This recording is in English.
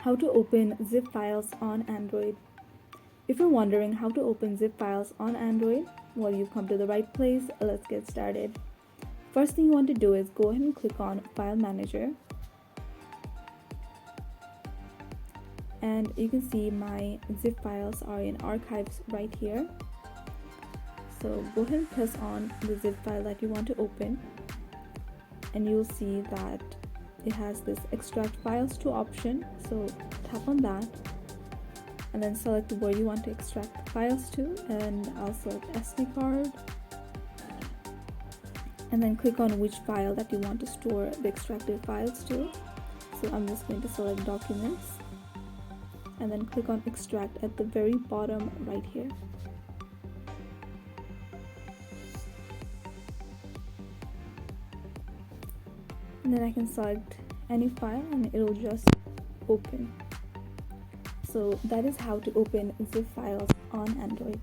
How to open zip files on Android. If you're wondering how to open zip files on Android, well, you've come to the right place. Let's get started. First thing you want to do is go ahead and click on File Manager. And you can see my zip files are in archives right here. So go ahead and press on the zip file that you want to open, and you'll see that it has this extract files to option. So tap on that and then select where you want to extract the files to, and I'll select SD card, and then click on which file that you want to store the extracted files to. So I'm just going to select documents and then click on extract at the very bottom right here. And then I can select any file and it'll just open. So that is how to open zip files on Android.